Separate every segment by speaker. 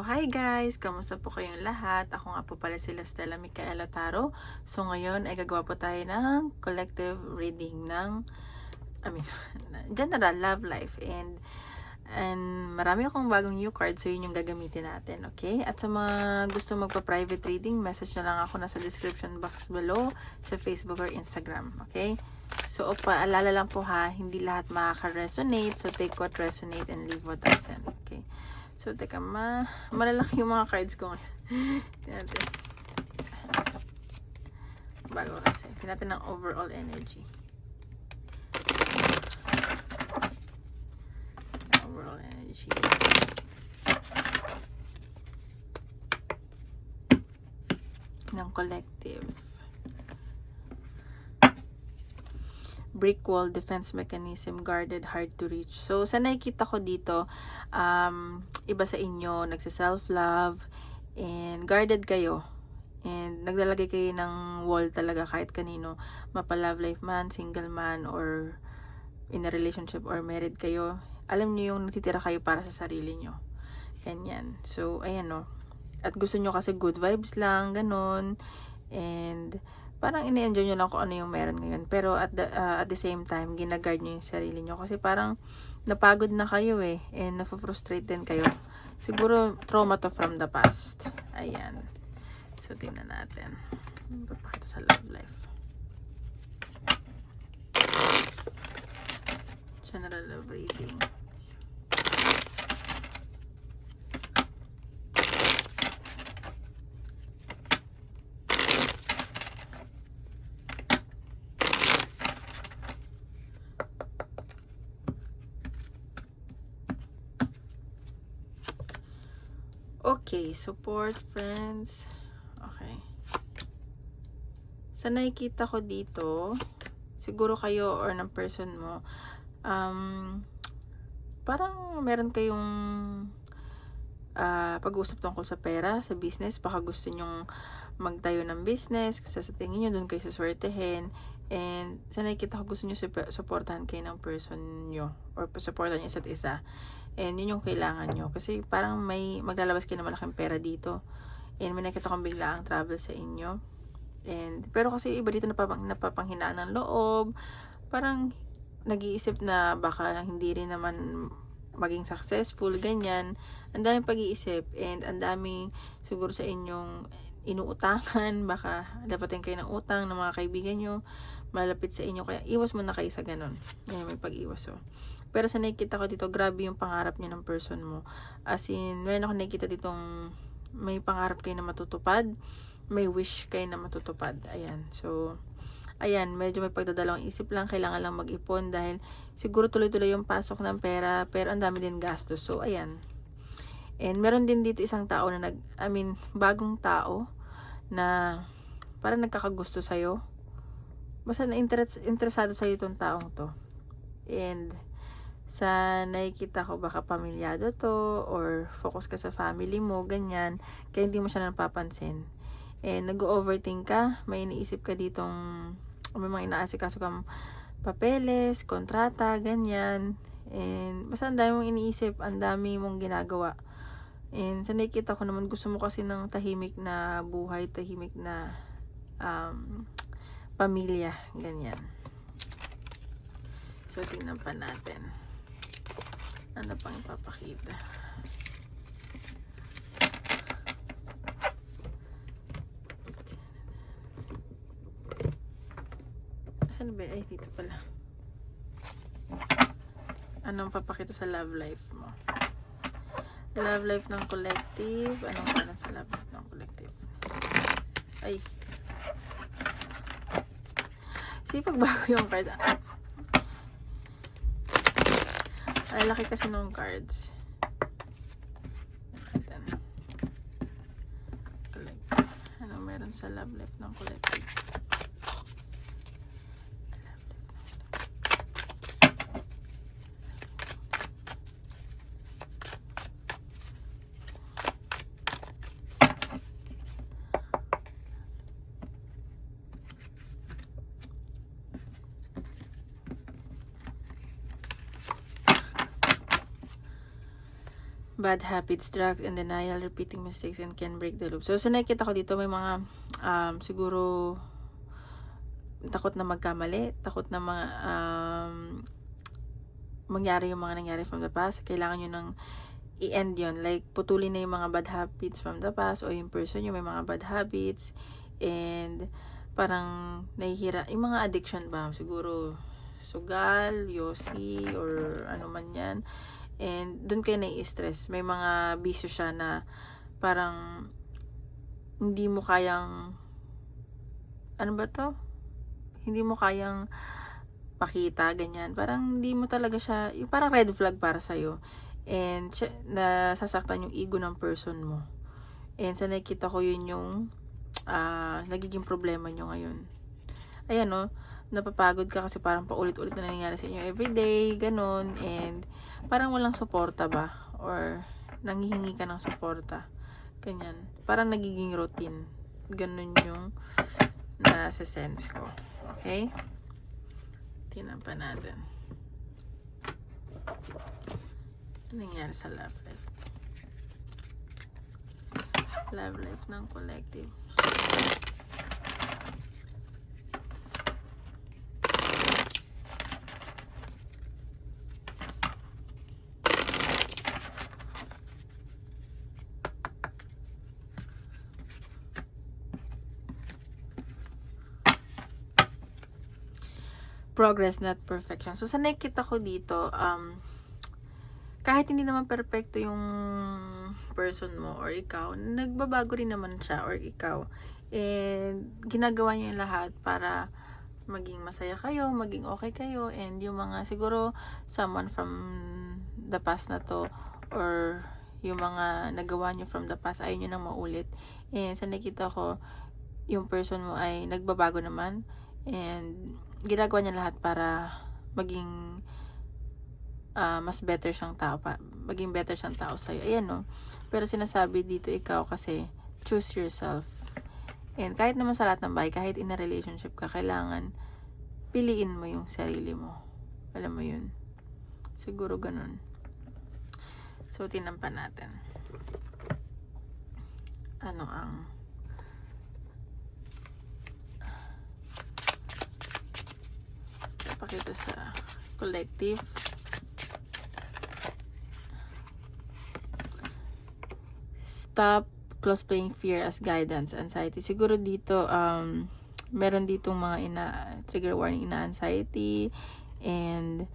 Speaker 1: Hi guys! Kamusta po kayong lahat? Ako nga po pala sila Stella Micaela Taro. So, ngayon ay gagawa po tayo ng collective reading ng, general love life. And marami akong bagong new cards, so yun yung gagamitin natin, okay? At sa mga gusto magpa-private reading, message na lang ako nasa description box below sa Facebook or Instagram, okay? So, paalala lang po ha, hindi lahat makaka-resonate. So, take what resonate and leave what doesn't, okay? So, teka, malalaki yung mga cards ko ngayon. Tingnan natin. Bago kasi. Tingnan natin ng overall energy. Overall energy. Ng collective. Brick wall, defense mechanism, guarded, hard to reach. So, sa nakikita ko dito, iba sa inyo, nagsa-self-love, and guarded kayo. And naglalagay kayo ng wall talaga kahit kanino. Mapa-love life man, single man, or in a relationship or married kayo. Alam nyo yung natitira kayo para sa sarili nyo. Ganyan. So, ayan o. At gusto nyo kasi good vibes lang, ganun. And parang ini-enjoy nyo lang kung ano yung meron ngayon. Pero at the same time, ginaguard nyo yung sarili nyo. Kasi parang napagod na kayo eh. And na-frustrate din kayo. Siguro trauma to from the past. Ayan. So, tingnan natin. Papakita sa love life. General love reading. Okay, support, friends. Okay. Sa nakikita ko dito, siguro kayo or ng person mo, parang meron kayong pag-uusap tungkol sa pera, sa business. Baka gusto nyong magtayo ng business, kasi sa tingin nyo doon kayo saswertehin. And sa nakikita ko, gusto nyo supportahan kayo ng person nyo or supportahan nyo isa't isa. And yun yung kailangan nyo. Kasi parang may maglalabas kayo ng malaking pera dito. And may nakita kong bigla ang travel sa inyo. And pero kasi iba dito napapanghinaan ng loob. Parang nag-iisip na baka hindi rin naman maging successful, ganyan. Ang daming pag-iisip and ang daming siguro sa inyong inuutangan. Baka dapatin kayo ng utang ng mga kaibigan nyo, malapit sa inyo. Kaya iwas muna kayo sa ganun. Yan, may pag-iwas. Pero sa nakikita ko dito, grabe yung pangarap niya ng person mo. As in, meron ako nakikita ditong may pangarap kayo na matutupad. May wish kayo na matutupad. Ayan. So, ayan, medyo may pagdadalawang isip lang. Kailangan lang mag-ipon dahil siguro tuloy-tuloy yung pasok ng pera, pero ang dami din gastos. So, ayan. And meron din dito isang tao na bagong tao na parang nagkakagusto sa'yo. Basta interesado sa'yo itong taong to. And sa nakikita ko, baka pamilyado to or focus ka sa family mo, ganyan. Kaya hindi mo siya napapansin. And nag-overthink ka, may iniisip ka ditong, may mga inaasikaso kang papeles, kontrata, ganyan. And basta ang dami mong iniisip, ang dami mong ginagawa. And sa nakikita ko naman, gusto mo kasi ng tahimik na buhay, tahimik na pamilya, ganyan. So, tingnan pa natin. Ano pang ipapakita? Saan ba? Ay, dito pala. Anong papakita sa love life mo? Love life ng collective. Anong parang sa love life ng collective? Ay. Sige, pagbago yung cards. Ay, laki kasi nung cards. Ano meron sa love life ng collective? bad habits, drugs, and denial, repeating mistakes, and can break the loop. So, sa nakikita ko dito, may mga, siguro, takot na magkamali, takot na mga, mangyari yung mga nangyari from the past. Kailangan nyo ng i-end yun. Like, putulin na yung mga bad habits from the past, o yung person yung may mga bad habits, and parang nahihira, yung mga addiction ba, siguro, sugal, yosi, or ano man yan. And doon kayo nai-stress. May mga bisyo siya na parang hindi mo kayang, ano ba to? Hindi mo kayang makita, ganyan. Parang hindi mo talaga siya, yung parang red flag para sa'yo. And nasasaktan yung ego ng person mo. And sa nakikita ko yun yung nagiging problema nyo ngayon. Ayan, no? Napapagod ka kasi parang paulit-ulit na nangyayari sa inyo everyday, ganun, and parang walang suporta ba, or nanghihingi ka ng suporta, ganyan, parang nagiging routine, ganun yung nasa sense ko. Okay, tingnan pa natin ano nangyari sa love life ng collective. Progress, not perfection. So, sa nakikita ko dito, kahit hindi naman perfecto yung person mo or ikaw, nagbabago rin naman siya or ikaw. And ginagawa niyo yung lahat para maging masaya kayo, maging okay kayo, and yung mga siguro someone from the past na to, or yung mga nagawa niyo from the past, ayaw niyo nang maulit. And sa nakita ko, yung person mo ay nagbabago naman, and ginagawa niya lahat para maging mas better siyang tao, maging better siyang tao sa'yo. Ayan, no? Pero sinasabi dito ikaw kasi choose yourself. And kahit naman sa lahat ng bagay, kahit in a relationship ka, kailangan piliin mo yung sarili mo. Alam mo yun. Siguro ganun. So, tinampan natin. Ano ang pakita sa collective. Stop cosplaying fear as guidance, anxiety. Siguro dito, meron ditong mga trigger warning, anxiety, and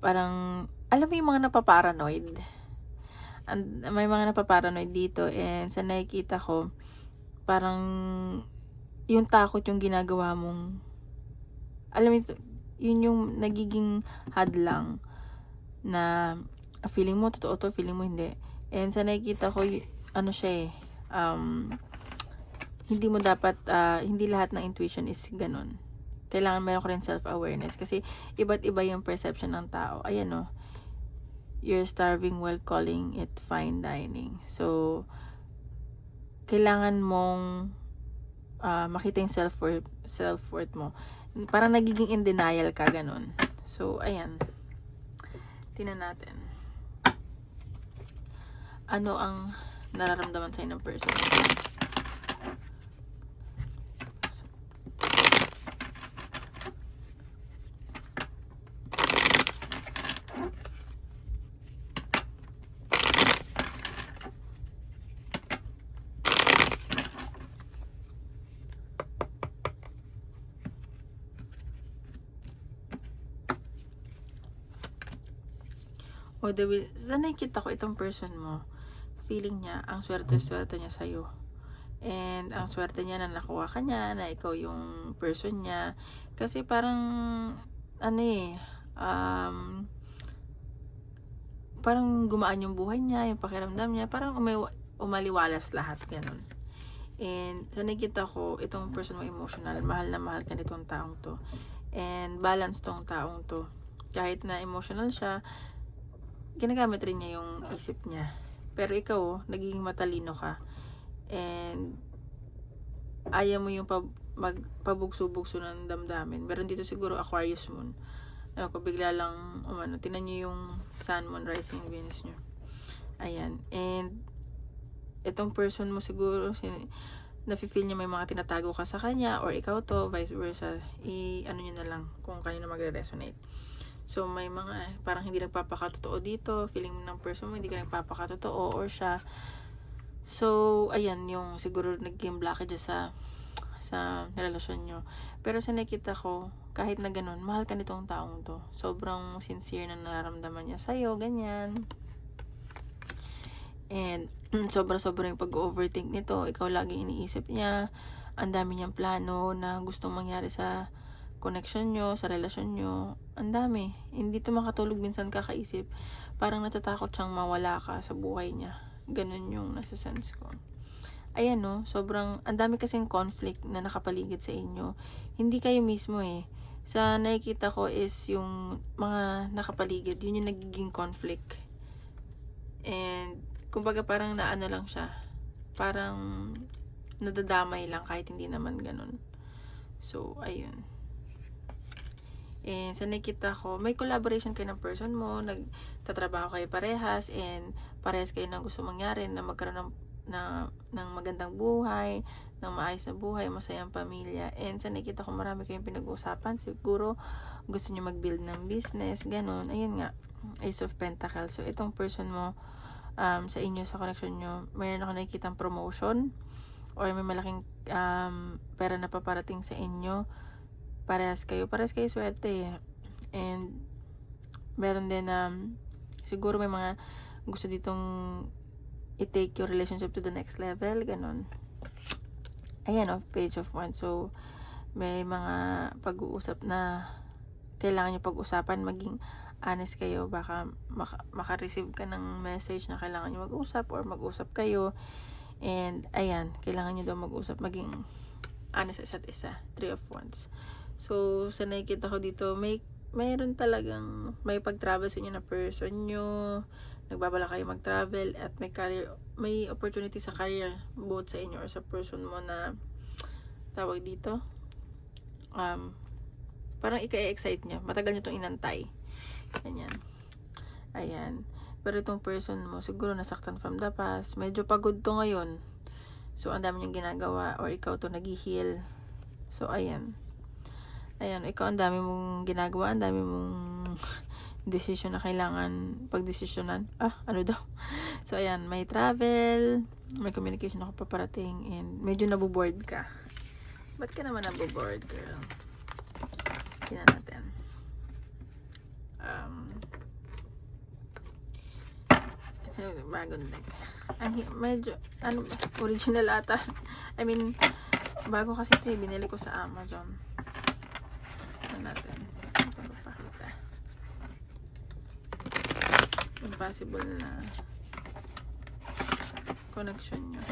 Speaker 1: parang, alam mo yung mga napaparanoid. May mga napaparanoid dito, and sa nakikita ko, parang, yung takot yung ginagawa mong, alam mo, yun yung nagiging hadlang na feeling mo totoo to, feeling mo hindi. And sa nakikita ko, ano siya hindi mo dapat, hindi lahat ng intuition is ganun. Kailangan meron ko rin self-awareness kasi iba't iba yung perception ng tao. Ayan, no? You're starving while calling it fine dining. So, kailangan mong makita yung self-worth mo. Parang nagiging in denial ka, ganun. So, ayan. Tingnan natin. Ano ang nararamdaman sa'yo ng person? O, saan nakikita ko itong person mo? Feeling niya, ang swerte-swerte niya sa'yo. And ang swerte niya na nakuha ka niya, na ikaw yung person niya. Kasi parang, parang gumaan yung buhay niya, yung pakiramdam niya, parang umaliwalas lahat, ganun. And sa nakikita ko, itong person mo emotional, mahal na mahal ka nitong taong to. And balance tong taong to. Kahit na emotional siya, ginagamit rin niya yung isip niya. Pero ikaw, nagiging matalino ka. And ayaw mo yung pabugso-bugso ng damdamin. Meron dito siguro Aquarius moon. Ayun ko, bigla lang, tinan nyo yung sun, moon, rising, Venus nyo. Ayan. And itong person mo siguro, nafe-feel niya may mga tinatago ka sa kanya or ikaw to, vice versa. Ano nyo na lang kung kanino magre-resonate. So, may mga parang hindi nagpapakatotoo dito. Feeling ng person mo hindi ka nagpapakatotoo or siya. So, ayan yung siguro naging blockage sa relasyon nyo. Pero sa nakita ko, kahit na ganun, mahal ka nitong taong to. Sobrang sincere na nararamdaman niya sa'yo, ganyan. And sobra-sobra yung pag-overthink nito. Ikaw laging iniisip niya. Ang dami niyang plano na gustong mangyari sa connection nyo, sa relasyon nyo. Ang dami. Hindi to makatulog minsan kakaisip. Parang natatakot siyang mawala ka sa buhay niya. Ganun yung nasa sense ko. Ayan no, sobrang, ang dami kasing conflict na nakapaligid sa inyo. Hindi kayo mismo eh. Sa nakikita ko is yung mga nakapaligid, yun yung nagiging conflict. And, kumbaga parang naano lang siya. Parang nadadamay lang kahit hindi naman ganun. So, ayun. And sa nakita ko, may collaboration kayo ng person mo, nagtatrabaho kayo parehas, and parehas kayo na gusto mangyari na magkaroon ng magandang buhay, ng maayos na buhay, masayang pamilya. And sa nakita ko, marami kayong pinag-uusapan. Siguro, gusto nyo mag-build ng business, ganun. Ayun nga, Ace of Pentacles. So, itong person mo, sa inyo, sa connection nyo, mayroon ako nakikitang promotion, or may malaking pera na paparating sa inyo. Parehas kayo swerte. And, meron din, siguro may mga gusto ditong i-take your relationship to the next level, ganun. Ayan, Page of Wands. So, may mga pag-uusap na kailangan nyo pag-usapan, maging honest kayo. Baka maka-receive ka ng message na kailangan nyo mag-usap or mag-usap kayo. And, ayan, kailangan nyo daw mag-usap, maging honest sa isa't isa. 3 of Wands. So, sa nakikita ko dito, mayroon talagang may pag-travel sa inyo na person nyo, nagbabala kayo mag-travel, at may opportunity sa career, both sa inyo or sa person mo na tawag dito, parang ika-excite nyo, matagal nyo itong inantay, ganyan. Ayan, pero itong person mo siguro nasaktan from the past, medyo pagod to ngayon, so ang dami niyang ginagawa, or ikaw to nag-heal. So ayan, ikaw ang dami mong ginagawa, ang dami mong decision na kailangan pagdesisyonan. Ano daw? So, ayan, may travel, may communication ako paparating, and medyo naboboard ka. Ba't ka naman naboboard, girl? Tingnan natin. Bagong deck. Medyo, original ata. I mean, bago kasi ito, binili ko sa Amazon. Tingnan natin. Impossible na connection nyo.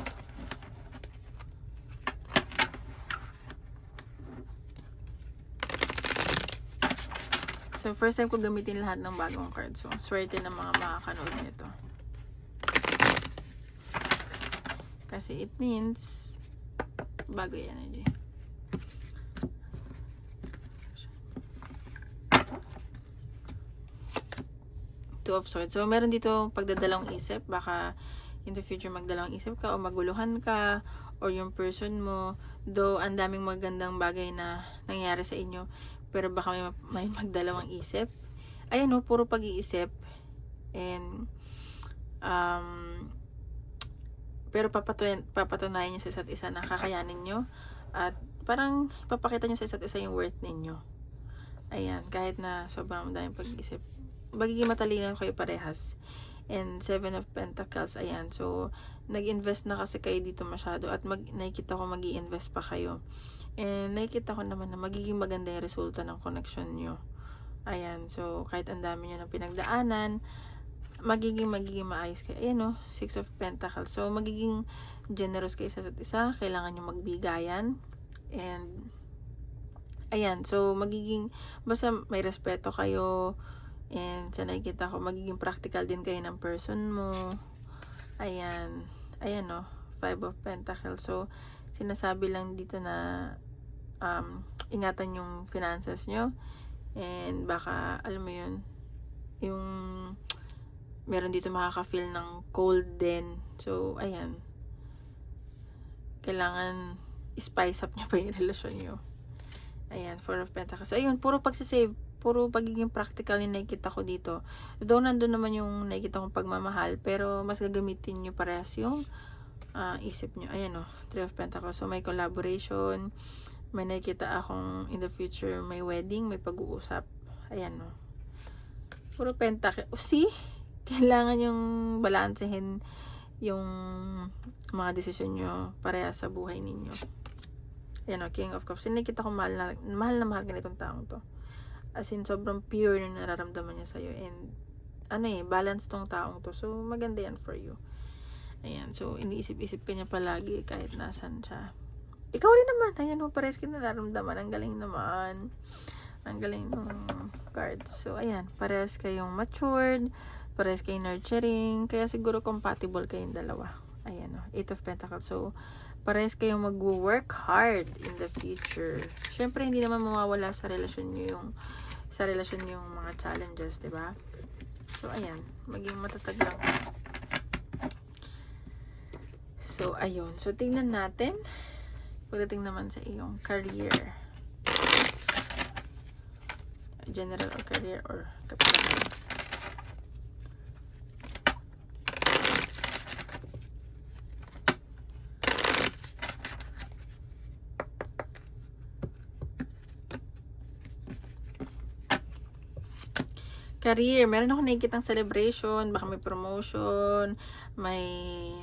Speaker 1: So, first time ko gamitin lahat ng bagong card. So, swerte ng mga makakanood nito. Kasi it means bago yung energy. Two of Swords. So, meron dito pagdadalawang isip. Baka in the future magdalawang isip ka o maguluhan ka or yung person mo. Though, ang daming magandang bagay na nangyari sa inyo. Pero baka may magdalawang isip. Ayan puro pag-iisip. And, pero papatunayan nyo sa isa't isa na kakayanin nyo. At parang papakita nyo sa isa't isa yung worth ninyo. Ayan, kahit na sobrang daming pag-iisip. Magiging matalino kayo parehas. And 7 of Pentacles, ayan. So, nag-invest na kasi kayo dito masyado. At nakikita ko mag-i-invest pa kayo. And nakikita ko naman na magiging maganda yung resulta ng connection nyo. Ayan. So, kahit ang dami nyo ng pinagdaanan, magiging maayos kayo. Ayan 6 of Pentacles. So, magiging generous kayo sa isa't isa. Kailangan nyo magbigayan. And, ayan. So, basta may respeto kayo. And sa nakikita ko, magiging practical din kayo ng person mo. Ayan. Ayan 5 of Pentacles. So, sinasabi lang dito na ingatan yung finances nyo. And baka, alam mo yun, yung meron dito makaka-feel ng cold din. So, ayan. Kailangan spice up nyo pa yung relasyon nyo. Ayan, Four of Pentacles. So, ayun, puro pagsisave, puro pagiging practical yung nakikita ko dito. Though, nandun naman yung nakikita kong pagmamahal, pero mas gagamitin nyo parehas yung isip nyo. Ayan, Three of Pentacles. So, may collaboration, may nakikita akong in the future, may wedding, may pag-uusap. Ayan, puro Pentacles. See? Kailangan yung balansehin yung mga desisyon nyo parehas sa buhay ninyo. Ayan, King of Cups. Nakikita ko mahal na mahal ganitong taong to. As in, sobrang pure na nararamdaman niya sa'yo. And, balance tong taong to. So, maganda yan for you. Ayan, so, iniisip-isip ka niya palagi kahit nasan siya. Ikaw rin naman. Ayan, pares ka nararamdaman. Ang galing naman. Ang galing ng cards. So, ayan, parehas kayong matured, parehas kayong nurturing, kaya siguro compatible kayong dalawa. Ayan, Eight of Pentacles. So, parehas kayong mag-work hard in the future. Syempre, hindi naman mawawala sa relasyon nyo yung mga challenges, diba? So, ayan, maging matatag lang. So, ayun. So, tingnan natin. Pagdating naman sa iyong career. General or career or kapitalahan. Career, meron ako nakikitang celebration, baka may promotion, may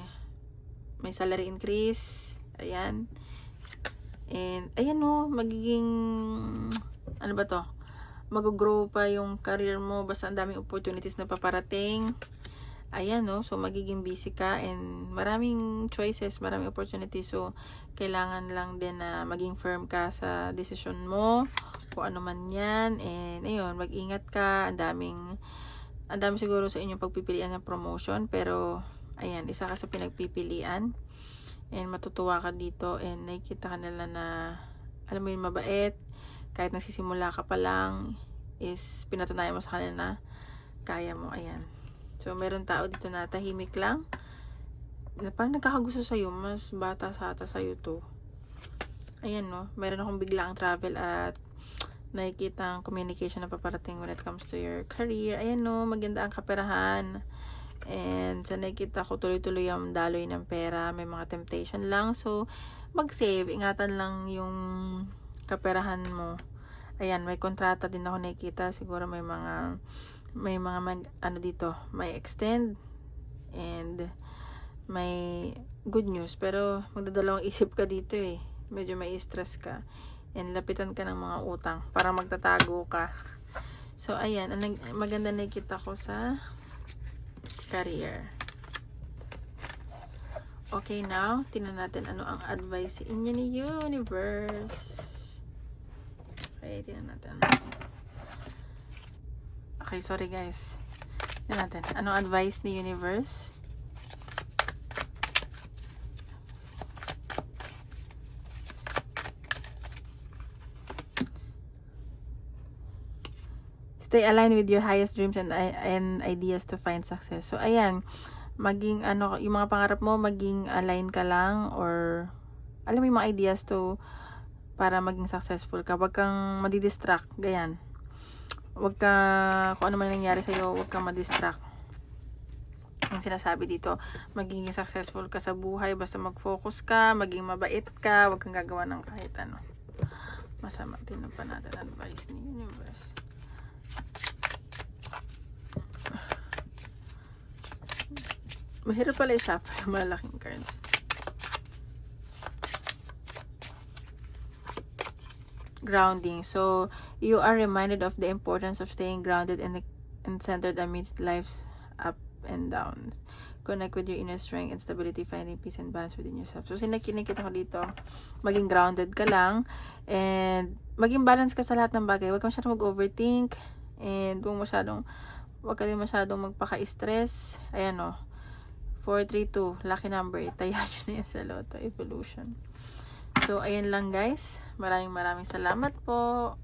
Speaker 1: salary increase, ayan. And, ayan magiging, ano ba to? Mag-grow pa yung career mo, basta ang daming opportunities na paparating. Ayan, so magiging busy ka and maraming choices, maraming opportunities. So, kailangan lang din na maging firm ka sa decision mo, kung ano man yan. And, ayun, mag-ingat ka. Ang daming siguro sa inyong pagpipilian ng promotion, pero, ayan, isa ka sa pinagpipilian. And, matutuwa ka dito and nakikita ka nila na, alam mo yun, mabait. Kahit nagsisimula ka pa lang, is pinatunayan mo sa kanila na kaya mo. Ayan. So, meron tao dito na tahimik lang. Na parang nagkakagusto sa'yo. Mas bata sa ata sa'yo to. Ayan, meron akong biglaang travel at nakikita ang communication na paparating when it comes to your career. Ayan, maganda ang kaperahan. And sa nakikita ko, tuloy-tuloy ang daloy ng pera. May mga temptation lang. So, mag-save. Ingatan lang yung kaperahan mo. Ayan, may kontrata din ako nakikita. Siguro may mga dito, may extend and may good news. Pero magdadalawang isip ka dito Medyo may stress ka. And lapitan ka ng mga utang para magtatago ka. So, ayan, maganda nakikita ko sa career. Okay, now, tingnan natin ano ang advice sa inyo ni Universe. Okay, tingnan natin. Okay, sorry guys. Tingnan natin. Anong advice ni Universe? Stay aligned with your highest dreams and ideas to find success. So, ayan. Maging, yung mga pangarap mo, maging align ka lang or, alam mo yung mga ideas to para maging successful ka. Huwag kang madidistract. Ganyan. Huwag ka, kung ano man nangyari sa'yo, huwag kang madistract. Yung sinasabi dito, magiging successful ka sa buhay, basta mag-focus ka, maging mabait ka, huwag kang gagawa ng kahit ano. Masama. Tingnan pa natin advice ni Universe. Mahirap pala i-shuffle yung malaking cards. Grounding. So, you are reminded of the importance of staying grounded and centered amidst life's up and down. Connect with your inner strength and stability, finding peace and balance within yourself. So, sinikita ko dito, maging grounded ka lang and maging balance ka sa lahat ng bagay. Huwag kang masyadong mag-overthink and huwag ka din masyadong magpaka-stress. Ayan 432, lucky number. Taya nyo na yan sa Lotto Evolution. So, ayan lang guys. Maraming salamat po.